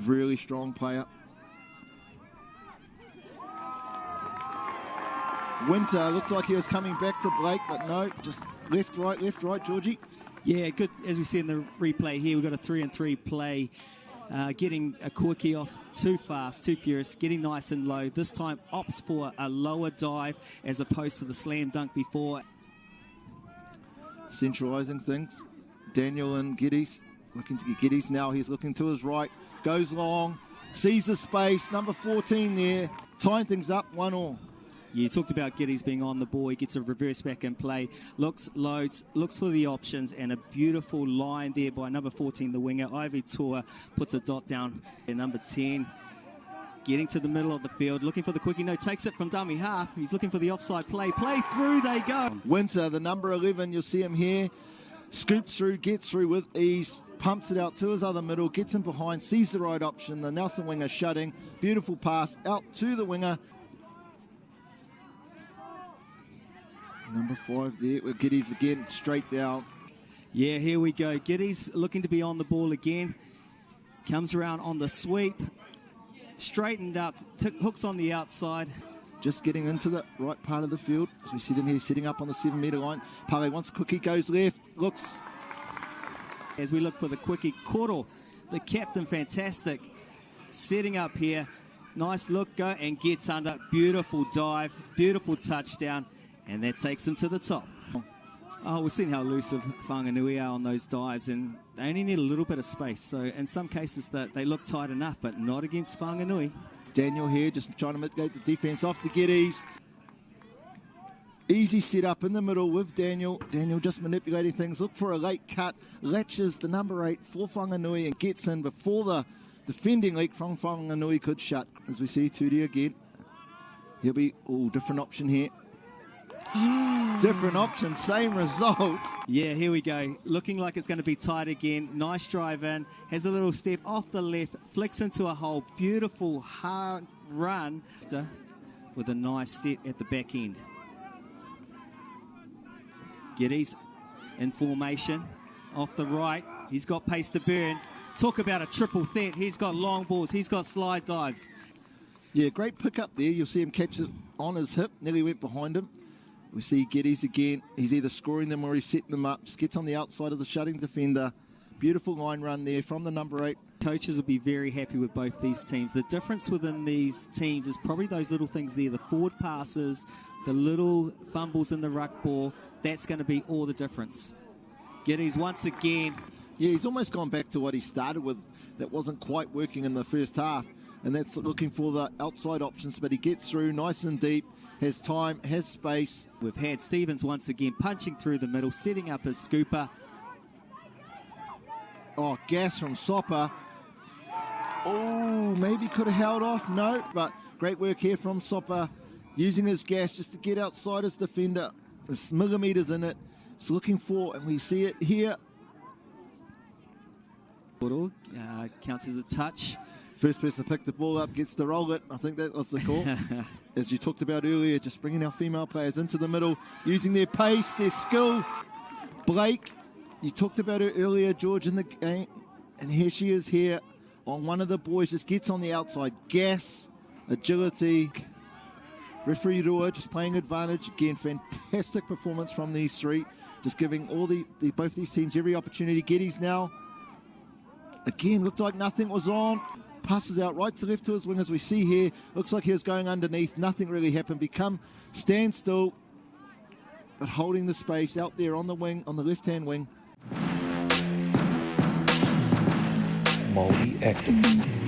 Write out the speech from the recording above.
Really strong player. Winter looked like he was coming back to Blake, but no, just left, right, Georgie. Yeah, good. As we see in the replay here, we've got a 3-and-3 play. Getting a quickie off too fast, too furious, getting nice and low. This time opts for a lower dive as opposed to the slam dunk before. Centralising things. Daniel and Geddes looking to get Geddes now. He's looking to his right, goes long, sees the space. Number 14 there, tying things up, 1-1. Yeah, you talked about Geddes being on the ball. He gets a reverse back in play, looks, loads, looks for the options, and a beautiful line there by number 14, the winger. Ivy Tour puts a dot down. And number 10, getting to the middle of the field, looking for the quickie. No, takes it from dummy half. He's looking for the offside play. Play through, they go. Winter, the number 11, you'll see him here. Scoops through, gets through with ease, pumps it out to his other middle, gets in behind, sees the right option. The Nelson winger shutting. Beautiful pass out to the winger. Number 5 there with Geddes again, straight down. Yeah, here we go. Geddes looking to be on the ball again. Comes around on the sweep. Straightened up, hooks on the outside. Just getting into the right part of the field. As we see them here sitting up on the 7-metre line. Pale wants a quickie, goes left, looks. As we look for the quickie, Koro, the captain, fantastic. Setting up here. Nice look, go and gets under. Beautiful dive, beautiful touchdown. And that takes them to the top. Oh, we've seen how elusive Whanganui are on those dives, and they only need a little bit of space. So in some cases that they look tight enough, but not against Whanganui. Daniel here just trying to mitigate the defence off to Geddes. Easy set up in the middle with Daniel. Daniel just manipulating things. Look for a late cut. Latches the number 8 for Whanganui and gets in before the defending leak from Whanganui could shut. As we see Tudi again. He'll be, different option here. Different option, same result. Yeah, here we go. Looking like it's going to be tight again. Nice drive in. Has a little step off the left. Flicks into a hole. Beautiful hard run with a nice set at the back end. Geddes in formation. Off the right. He's got pace to burn. Talk about a triple threat. He's got long balls. He's got slide dives. Yeah, great pick up there. You'll see him catch it on his hip. Nearly went behind him. We see Geddes again. He's either scoring them or he's setting them up. Just gets on the outside of the shutting defender. Beautiful line run there from the number 8. Coaches will be very happy with both these teams. The difference within these teams is probably those little things there. The forward passes, the little fumbles in the ruck ball. That's going to be all the difference. Geddes once again. Yeah, he's almost gone back to what he started with. That wasn't quite working in the first half. And that's looking for the outside options. But he gets through nice and deep. Has time, has space. We've had Stevens once again punching through the middle, setting up his scooper. Oh, gas from Sopper. Oh, maybe could have held off. No, but great work here from Sopper. Using his gas just to get outside his defender. There's millimetres in it. It's looking for, and we see it here. Counts as a touch. First person to pick the ball up gets to roll it. I think that was the call. As you talked about earlier, just bringing our female players into the middle, using their pace, their skill. Blake, you talked about her earlier, George, in the game. And here she is here on one of the boys. Just gets on the outside. Gas, agility. Referee Rua just playing advantage. Again, fantastic performance from these three. Just giving all both these teams every opportunity. Geddes now. Again, looked like nothing was on. Passes out right to left to his wing as we see here. Looks like he was going underneath. Nothing really happened. Stand still, but holding the space out there on the wing, on the left-hand wing. Māori active.